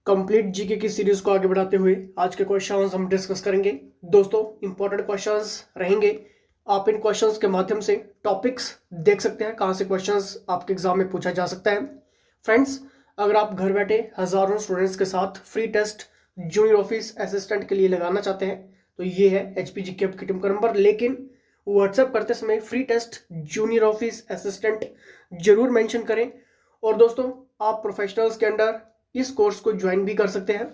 Complete GK की series को आगे बढ़ाते हुए आज के क्वेश्चंस हम डिस्कस करेंगे। दोस्तों इंपॉर्टेंट क्वेश्चंस रहेंगे। आप इन क्वेश्चंस के माध्यम से टॉपिक्स देख सकते हैं कहां से क्वेश्चंस आपके एग्जाम में पूछा जा सकता है। फ्रेंड्स, अगर आप घर बैठे हजारों स्टूडेंट्स के साथ free test junior office assistant के लिए लगाना चाहते हैं तो ये है एचपीजी की आपकी टीम का नंबर। लेकिन व्हाट्सएप करते समय free test junior office assistant जरूर मेंशन करें। और दोस्तों, आप प्रोफेशनल्स के अंडर इस कोर्स को ज्वाइन भी कर सकते हैं,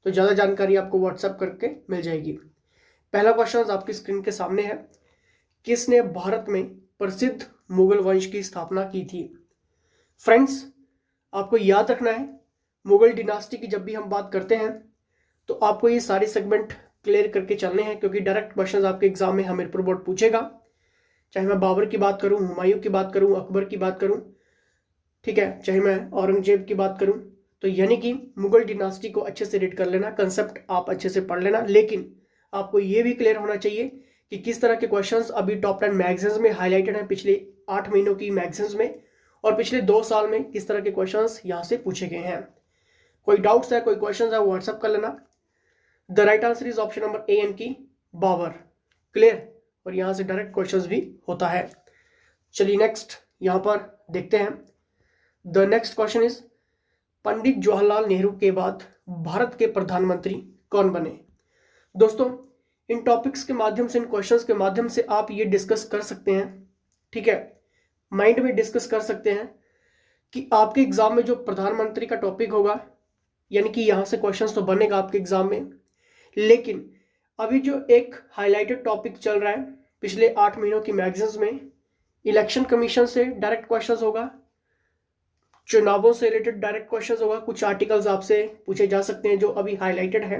तो ज़्यादा जानकारी आपको व्हाट्सएप करके मिल जाएगी। पहला क्वेश्चन आपकी स्क्रीन के सामने है। किसने भारत में प्रसिद्ध मुगल वंश की स्थापना की थी? फ्रेंड्स, आपको याद रखना है, मुगल डिनास्टी की जब भी हम बात करते हैं तो आपको ये सारे सेगमेंट क्लियर करके चलने हैं, क्योंकि डायरेक्ट क्वेश्चन आपके एग्जाम में हमीरपुर बोर्ड पूछेगा। चाहे मैं बाबर की बात करूं, हुमायूं की बात करूं, अकबर की बात करूं, ठीक है, चाहे मैं औरंगजेब की बात करूं, तो यानी कि मुगल डिनास्टी को अच्छे से रीड कर लेना, कंसेप्ट आप अच्छे से पढ़ लेना। लेकिन आपको ये भी क्लियर होना चाहिए कि किस तरह के क्वेश्चंस अभी टॉप 10 मैगजीन्स में हाईलाइटेड हैं पिछले 8 महीनों की मैगजीन्स में, और पिछले 2 साल में किस तरह के क्वेश्चंस यहाँ से पूछे गए हैं। कोई डाउट्स है, कोई क्वेश्चन है, व्हाट्सएप कर लेना। The right answer is option number A एन की बाबर। क्लियर? और यहाँ से डायरेक्ट क्वेश्चंस भी होता है। चलिए नेक्स्ट यहाँ पर देखते हैं। The next question is Pandit Jawaharlal Nehru के बाद भारत के प्रधानमंत्री कौन बने? दोस्तों, इन टॉपिक्स के माध्यम से, इन क्वेश्चंस के माध्यम से आप ये डिस्कस कर सकते हैं, ठीक है, माइंड में डिस्कस कर सकते हैं कि आपके एग्जाम में जो प्रधानमंत्री का टॉपिक होगा, यानी कि यहां से क्वेश्चंस तो बनेगा आपके एग्जाम में, लेकिन अभी जो एक हाईलाइटेड टॉपिक चल रहा है पिछले 8 महीनों की मैगजीन्स में, इलेक्शन कमीशन से डायरेक्ट क्वेश्चंस होगा, चुनावों से रिलेटेड डायरेक्ट क्वेश्चंस होगा, कुछ आर्टिकल्स आपसे पूछे जा सकते हैं जो अभी हाईलाइटेड है।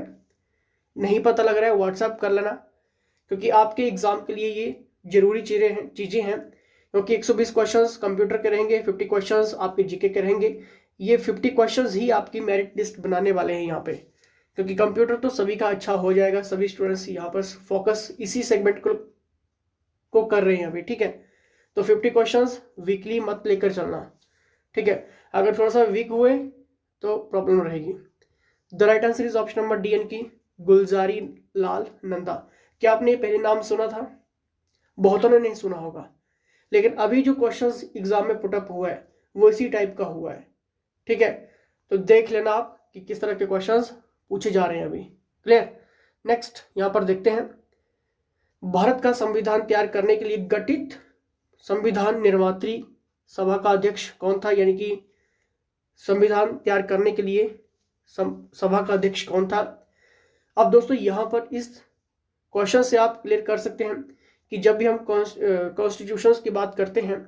नहीं पता लग रहा है, व्हाट्सएप कर लेना, क्योंकि आपके एग्जाम के लिए ये जरूरी चीजें हैं। क्योंकि 120 क्वेश्चंस कंप्यूटर के रहेंगे, 50 क्वेश्चंस आपके जीके के रहेंगे। ये 50 क्वेश्चंस ही आपकी मेरिट लिस्ट बनाने वाले हैं यहाँ पे, क्योंकि कंप्यूटर तो सभी का अच्छा हो जाएगा। सभी स्टूडेंट्स यहाँ पर फोकस इसी सेगमेंट को कर रहे हैं अभी, ठीक है। तो 50 क्वेश्चंस वीकली मत लेकर चलना, ठीक है। अगर थोड़ा सा वीक हुए तो प्रॉब्लम रहेगी। The right answer is option number D एन की गुलजारी लाल नंदा। क्या आपने पहले नाम सुना था? बहुतों ने नहीं सुना होगा, लेकिन अभी जो क्वेश्चंस एग्जाम में पुटअप हुआ है वो इसी टाइप का हुआ है, ठीक है। तो देख लेना आप कि किस तरह के क्वेश्चंस पूछे जा रहे हैं अभी। क्लियर? नेक्स्ट यहां पर देखते हैं। भारत का संविधान तैयार करने के लिए गठित संविधान निर्मात्री सभा का अध्यक्ष कौन था? यानी कि संविधान तैयार करने के लिए सभा का अध्यक्ष कौन था? अब दोस्तों यहां पर इस क्वेश्चन से आप क्लियर कर सकते हैं कि जब भी हम कॉन्स्टिट्यूशंस की बात करते हैं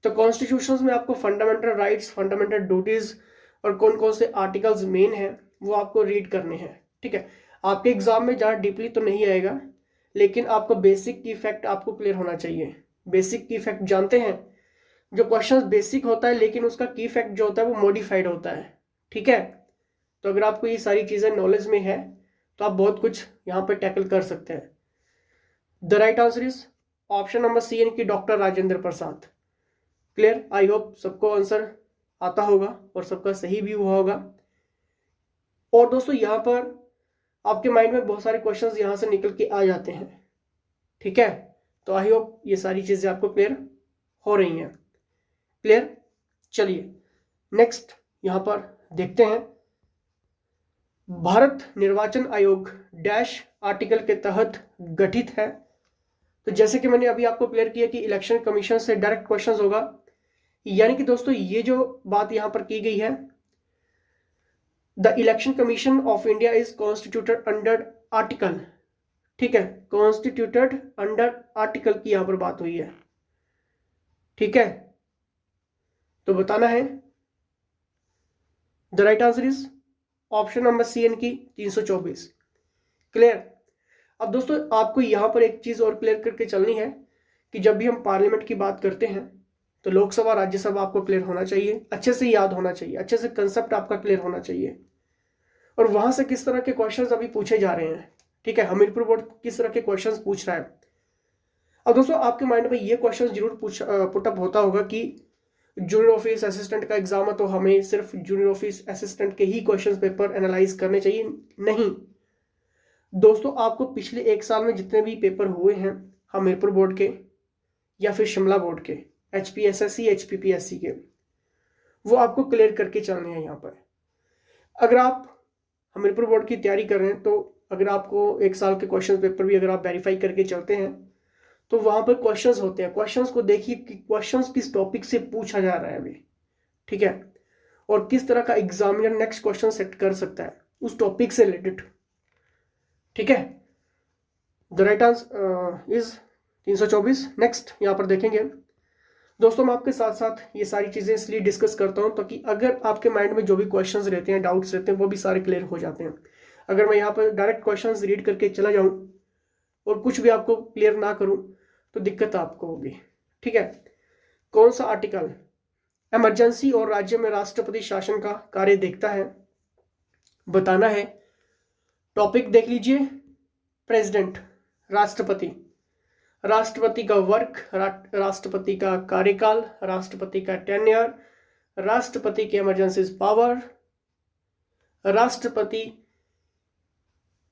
तो कॉन्स्टिट्यूशंस में आपको फंडामेंटल राइट्स, फंडामेंटल ड्यूटीज और कौन कौन से आर्टिकल्स मेन हैं वो आपको रीड करने हैं, ठीक है। आपके एग्जाम में ज़्यादा डीपली तो नहीं आएगा, लेकिन आपको बेसिक की फैक्ट आपको क्लियर होना चाहिए। बेसिक की फैक्ट जानते हैं, जो क्वेश्चन बेसिक होता है लेकिन उसका की फैक्ट जो होता है वो मॉडिफाइड होता है, ठीक है। तो अगर आपको ये सारी चीजें नॉलेज में है तो आप बहुत कुछ यहाँ पे टैकल कर सकते हैं। The right answer is option number C एन की doctor Rajendra Prasad. Clear? I hope सबको आंसर आता होगा और सबका सही भी हुआ होगा। और दोस्तों यहाँ पर आपके माइंड में बहुत सारे क्वेश्चंस यहाँ से निकल के आ जाते हैं, ठीक है। तो आई होप ये सारी चीजें आपको क्लियर हो रही हैं। क्लियर? चलिए नेक्स्ट यहां पर देखते हैं। भारत निर्वाचन आयोग डैश आर्टिकल के तहत गठित है। तो जैसे कि मैंने अभी आपको क्लियर किया कि इलेक्शन कमीशन से डायरेक्ट क्वेश्चंस होगा, यानी कि दोस्तों ये जो बात यहां पर की गई है, the election commission of India is constituted under article, ठीक है, कॉन्स्टिट्यूटेड अंडर आर्टिकल की यहां पर बात हुई है, ठीक है। तो बताना है। The right answer is option number C एन की 324। क्लियर? अब दोस्तों आपको यहां पर एक चीज और क्लियर करके चलनी है कि जब भी हम पार्लियामेंट की बात करते हैं तो लोकसभा, राज्यसभा आपको क्लियर होना चाहिए, अच्छे से याद होना चाहिए, अच्छे से कंसेप्ट आपका क्लियर होना चाहिए, और वहां से किस तरह के क्वेश्चंस अभी पूछे जा रहे हैं, ठीक है। हमीरपुर बोर्ड किस तरह के क्वेश्चंस पूछ रहा है। अब दोस्तों आपके माइंड में ये क्वेश्चन जरूर पुटअप होता होगा कि जूनियर ऑफिस असिस्टेंट का एग्जाम है तो हमें सिर्फ जूनियर ऑफिस असिस्टेंट के ही क्वेश्चन पेपर एनालाइज करने चाहिए, नहीं दोस्तों। आपको पिछले एक साल में जितने भी पेपर हुए हैं हमीरपुर बोर्ड के या फिर शिमला बोर्ड के, HPSSC HPPSC के, वो आपको क्लियर करके चलने हैं। यहाँ पर अगर आप हमीरपुर बोर्ड की तैयारी कर रहे हैं तो अगर आपको एक साल के क्वेश्चन पेपर भी अगर आप वेरीफाई करके चलते हैं तो वहां पर क्वेश्चंस होते हैं। क्वेश्चंस को देखिए कि क्वेश्चंस किस टॉपिक से पूछा जा रहा है अभी, ठीक है, और किस तरह का एग्जामिनर नेक्स्ट क्वेश्चन सेट कर सकता है उस टॉपिक से रिलेटेड, ठीक है। The right answer is 324। Next यहाँ पर देखेंगे दोस्तों, मैं आपके साथ साथ ये सारी चीजें इसलिए डिस्कस करता हूँ ताकि अगर आपके माइंड में जो भी क्वेश्चंस रहते हैं, डाउट्स रहते हैं, वो भी सारे क्लियर हो जाते हैं। अगर मैं यहाँ पर डायरेक्ट क्वेश्चंस रीड करके चला जाऊँ और कुछ भी आपको क्लियर ना करूँ तो दिक्कत आपको होगी, ठीक है। कौन सा आर्टिकल इमरजेंसी और राज्य में राष्ट्रपति शासन का कार्य देखता है, बताना है। टॉपिक देख लीजिए, प्रेसिडेंट राष्ट्रपति, राष्ट्रपति का वर्क, राष्ट्रपति का कार्यकाल, राष्ट्रपति का टेन्योर, राष्ट्रपति की इमरजेंसी पावर, राष्ट्रपति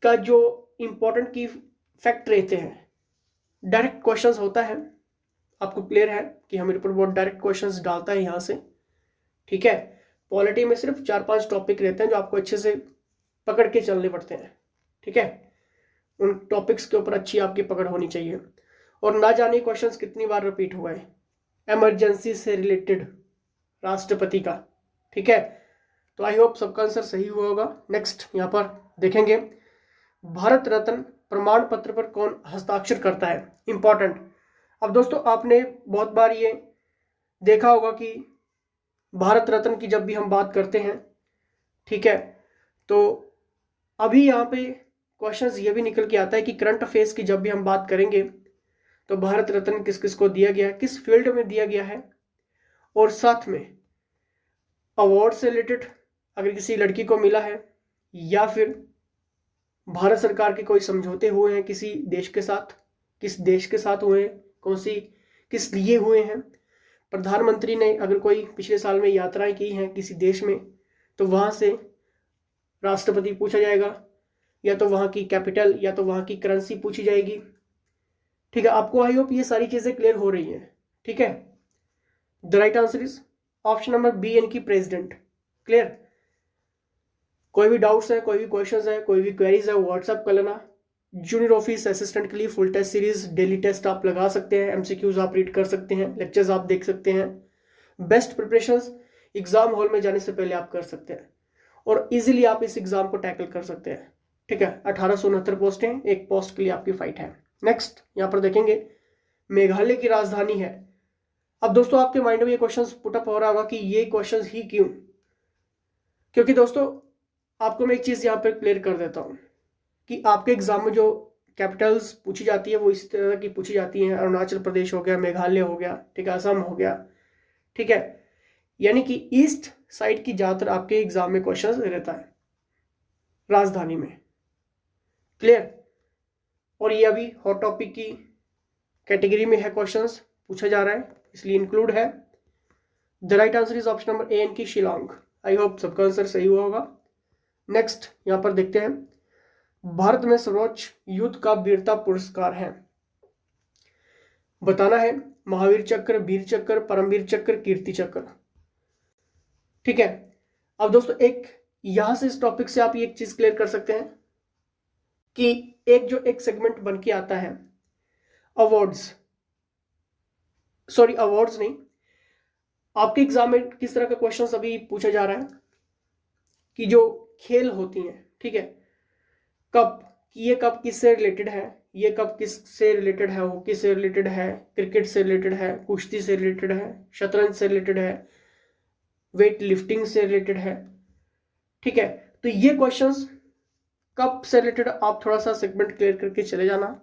का जो इंपॉर्टेंट की फैक्ट रहते हैं। डायरेक्ट क्वेश्चंस होता है, आपको क्लियर है कि हमीरपुर बोर्ड डायरेक्ट क्वेश्चंस डालता है यहां से, ठीक है। पॉलिटी में सिर्फ 4-5 टॉपिक रहते हैं जो आपको अच्छे से पकड़ के चलने पड़ते हैं, ठीक है। उन टॉपिक्स के ऊपर अच्छी आपकी पकड़ होनी चाहिए। और ना जाने क्वेश्चंस कितनी बार रिपीट हुआ है, इमरजेंसी से रिलेटेड राष्ट्रपति का, ठीक है। तो आई होप सबका आंसर सही हुआ होगा। नेक्स्ट यहाँ पर देखेंगे, भारत रत्न प्रमाण पत्र पर कौन हस्ताक्षर करता है, इंपॉर्टेंट। अब दोस्तों आपने बहुत बार ये देखा होगा कि भारत रत्न की जब भी हम बात करते हैं, ठीक है, तो अभी यहाँ पे क्वेश्चंस ये भी निकल के आता है कि करंट अफेयर्स की जब भी हम बात करेंगे तो भारत रत्न किस किस को दिया गया है, किस फील्ड में दिया गया है, और साथ में अवार्ड से रिलेटेड अगर किसी लड़की को मिला है या फिर भारत सरकार के कोई समझौते हुए हैं किसी देश के साथ, किस देश के साथ हुए हैं, कौन सी किस लिए हुए हैं। प्रधानमंत्री ने अगर कोई पिछले साल में यात्राएं की हैं किसी देश में तो वहां से राष्ट्रपति पूछा जाएगा, या तो वहां की कैपिटल या तो वहां की करेंसी पूछी जाएगी, ठीक है। आपको आई होप ये सारी चीजें क्लियर हो रही हैं, ठीक है। The right answer is option number B, यानी कि प्रेसिडेंट। क्लियर। कोई भी डाउट्स है, कोई भी क्वेश्चंस है, कोई भी क्वेरीज है, व्हाट्सएप कर लेना। जूनियर ऑफिस असिस्टेंट के लिए full test series, daily test आप लगा सकते हैं, MCQs आप रीड कर सकते हैं, लेक्चर्स आप देख सकते हैं। बेस्ट प्रिपरेशंस एग्जाम हॉल में जाने से पहले आप कर सकते हैं और इजीली आप इस एग्जाम को टैकल कर सकते हैं, ठीक है। 1869 पोस्टें, एक पोस्ट के लिए आपकी फाइट है। नेक्स्ट यहाँ पर देखेंगे, मेघालय की राजधानी है। अब दोस्तों आपके माइंड में ये क्वेश्चन पुटअप हो रहा होगा कि ये क्वेश्चन ही क्यों, क्योंकि दोस्तों आपको मैं एक चीज यहाँ पर क्लियर कर देता हूँ कि आपके एग्जाम में जो कैपिटल्स पूछी जाती है वो इस तरह की पूछी जाती हैं। अरुणाचल प्रदेश हो गया, मेघालय हो गया, ठीक है, असम हो गया, ठीक है। यानी कि ईस्ट साइड की ज्यादातर आपके एग्जाम में क्वेश्चन रहता है राजधानी में। क्लियर। और ये अभी हॉट टॉपिक की कैटेगरी में है, क्वेश्चंस पूछा जा रहा है इसलिए इंक्लूड है। The right answer is option number ए, की शिलोंग। आई होप सबका आंसर सही हुआ होगा। नेक्स्ट यहां पर देखते हैं, भारत में सर्वोच्च युद्ध का वीरता पुरस्कार है, बताना है। महावीर चक्र, वीर चक्र, परमवीर चक्र, कीर्ति चक्र, ठीक है। अब दोस्तों एक यहां से इस टॉपिक से आप एक चीज क्लियर कर सकते हैं कि एक सेगमेंट बन के आता है अवार्ड्स, सॉरी अवार्ड्स नहीं, आपके एग्जाम में किस तरह का क्वेश्चन अभी पूछा जा रहा है कि जो खेल होती हैं, ठीक है, कप, ये कप किससे रिलेटेड है, ये कप किससे रिलेटेड है, हॉकी से रिलेटेड है, क्रिकेट से रिलेटेड है, कुश्ती से रिलेटेड है, शतरंज से रिलेटेड है, वेट लिफ्टिंग से रिलेटेड है, ठीक है। तो ये क्वेश्चंस कप से रिलेटेड आप थोड़ा सा सेगमेंट क्लियर करके चले जाना,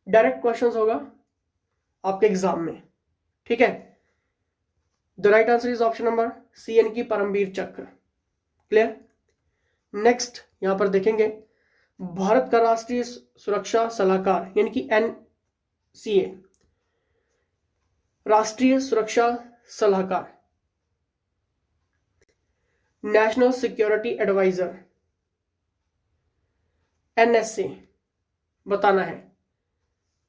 डायरेक्ट क्वेश्चंस होगा आपके एग्जाम में, ठीक है। The right answer is option number C, यानी कि परमवीर चक्र। क्लियर। नेक्स्ट यहां पर देखेंगे, भारत का राष्ट्रीय सुरक्षा सलाहकार यानी कि NCA, राष्ट्रीय सुरक्षा सलाहकार, नेशनल सिक्योरिटी एडवाइजर NSA बताना है।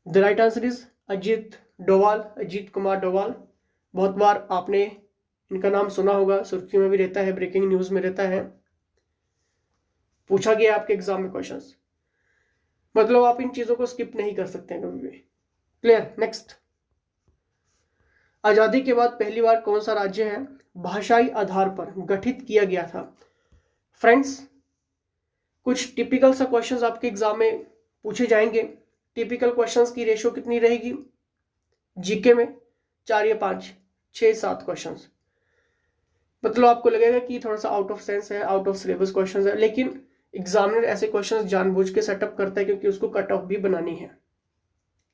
The right answer is Ajit Doval, Ajit Kumar Doval. बहुत बार आपने इनका नाम सुना होगा, सुर्खी में भी रहता है, ब्रेकिंग न्यूज में रहता है, पूछा गया आपके एग्जाम में क्वेश्चंस। मतलब आप इन चीजों को स्किप नहीं कर सकते हैं कभी भी। क्लियर। नेक्स्ट, आजादी के बाद पहली बार कौन सा राज्य है भाषाई आधार पर गठित किया गया था? फ्रेंड्स, कुछ टिपिकल सा क्वेश्चंस आपके एग्जाम में पूछे जाएंगे। टिपिकल क्वेश्चंस की रेशो कितनी रहेगी जीके में? 4 या 5, 6, 7 क्वेश्चंस। मतलब आपको लगेगा कि थोड़ा सा आउट ऑफ सेंस है, आउट ऑफ सिलेबस क्वेश्चंस है, लेकिन एग्जामिनर ऐसे क्वेश्चंस जानबूझ के सेटअप करता है क्योंकि उसको कट ऑफ भी बनानी है।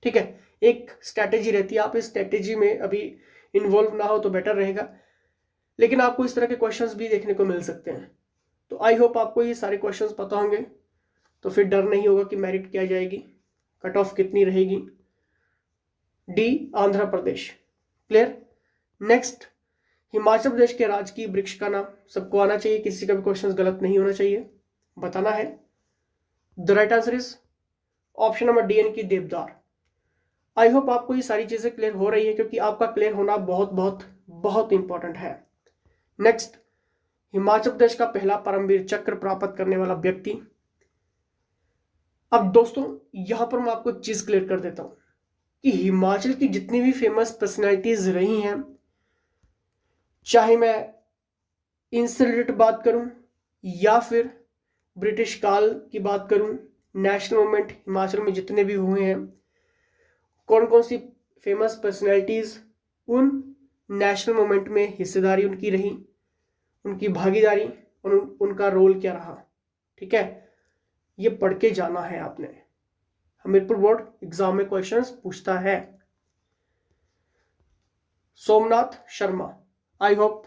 ठीक है, एक स्ट्रैटेजी रहती है। आप इस स्ट्रैटेजी में अभी इन्वॉल्व ना हो तो बेटर रहेगा, लेकिन आपको इस तरह के क्वेश्चंस भी देखने को मिल सकते हैं। तो आई होप आपको ये सारे क्वेश्चंस पता होंगे, तो फिर डर नहीं होगा कि मेरिट क्या जाएगी, कट ऑफ कितनी रहेगी। D, Andhra Pradesh. Clear. Next, Himachal Pradesh के राजकीय वृक्ष का नाम सबको आना चाहिए, किसी का भी क्वेश्चन गलत नहीं होना चाहिए, बताना है। The right answer is option number D, की देवदार। आई होप आपको ये सारी चीजें क्लियर हो रही है, क्योंकि आपका क्लियर होना बहुत बहुत बहुत इंपॉर्टेंट है। नेक्स्ट, हिमाचल प्रदेश का पहला परमवीर चक्र प्राप्त करने वाला व्यक्ति। अब दोस्तों यहां पर मैं आपको एक चीज क्लियर कर देता हूं कि हिमाचल की जितनी भी फेमस पर्सनैलिटीज रही हैं, चाहे मैं इनसे रिलेटेड बात करूं या फिर ब्रिटिश काल की बात करूं, नेशनल मूवमेंट हिमाचल में जितने भी हुए हैं, कौन कौन सी फेमस पर्सनैलिटीज उन नेशनल मूवमेंट में हिस्सेदारी उनकी रही, उनकी भागीदारी और उनका रोल क्या रहा। ठीक है, ये पढ़ के जाना है आपने। हमीरपुर बोर्ड एग्जाम में क्वेश्चंस पूछता है। सोमनाथ शर्मा। आई होप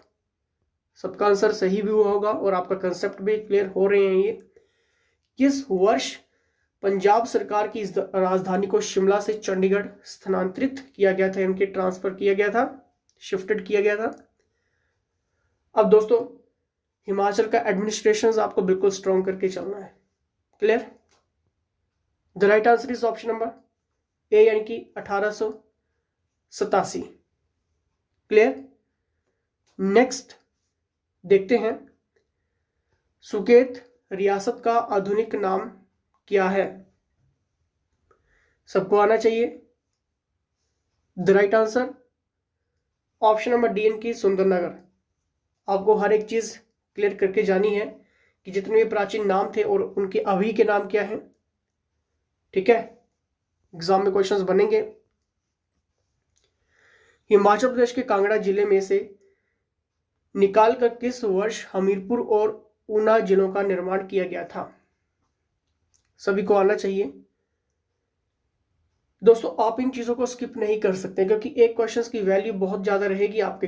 सबका आंसर सही भी हुआ होगा और आपका कंसेप्ट भी क्लियर हो रहे हैं। ये किस वर्ष पंजाब सरकार की राजधानी को शिमला से चंडीगढ़ स्थानांतरित किया गया था, इनके ट्रांसफर किया गया था, शिफ्टेड किया गया था? अब दोस्तों हिमाचल का एडमिनिस्ट्रेशन आपको बिल्कुल स्ट्रॉन्ग करके चलना है। Clear. The right answer is option number ए, यानी कि 1887। क्लियर। नेक्स्ट देखते हैं, सुकेत रियासत का आधुनिक नाम क्या है? सबको आना चाहिए। The right answer option number D, की सुंदरनगर। आपको हर एक चीज क्लियर करके जानी है कि जितने भी प्राचीन नाम थे और उनके अभी के नाम क्या हैं। ठीक है, एग्जाम में क्वेश्चंस बनेंगे। हिमाचल प्रदेश के कांगड़ा जिले में से निकालकर किस वर्ष हमीरपुर और ऊना जिलों का निर्माण किया गया था? सभी को आना चाहिए। दोस्तों आप इन चीजों को स्किप नहीं कर सकते, क्योंकि एक क्वेश्चन की वैल्यू बहुत ज्यादा रहेगी आपके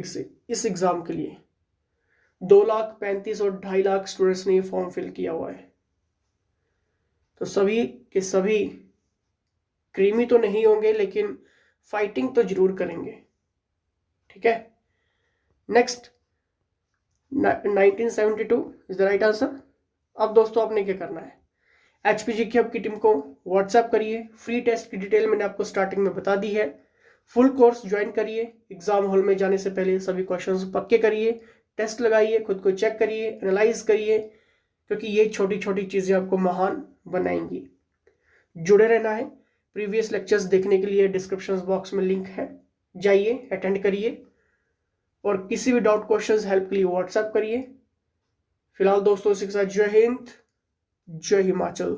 इस एग्जाम के लिए। 2,35,000 और 2.5 लाख स्टूडेंट्स ने फॉर्म फिल किया हुआ है, तो सभी के सभी क्रीमी तो नहीं होंगे, लेकिन फाइटिंग तो जरूर करेंगे। ठीक है। Next, 1972 is the right answer. अब दोस्तों आपने क्या करना है, HPGK हब की टीम को व्हाट्सएप करिए। फ्री टेस्ट की डिटेल मैंने आपको स्टार्टिंग में बता दी है। फुल कोर्स ज्वाइन करिए। एग्जाम हॉल में जाने से पहले सभी क्वेश्चंस पक्के करिए, टेस्ट लगाइए, खुद को चेक करिए, एनालाइज करिए, क्योंकि ये छोटी छोटी चीजें आपको महान बनाएंगी। जुड़े रहना है। प्रीवियस लेक्चर्स देखने के लिए डिस्क्रिप्शन बॉक्स में लिंक है, जाइए अटेंड करिए, और किसी भी डाउट क्वेश्चंस हेल्प के लिए व्हाट्सएप करिए। फिलहाल दोस्तों इसी के साथ जय हिंद, जय हिमाचल।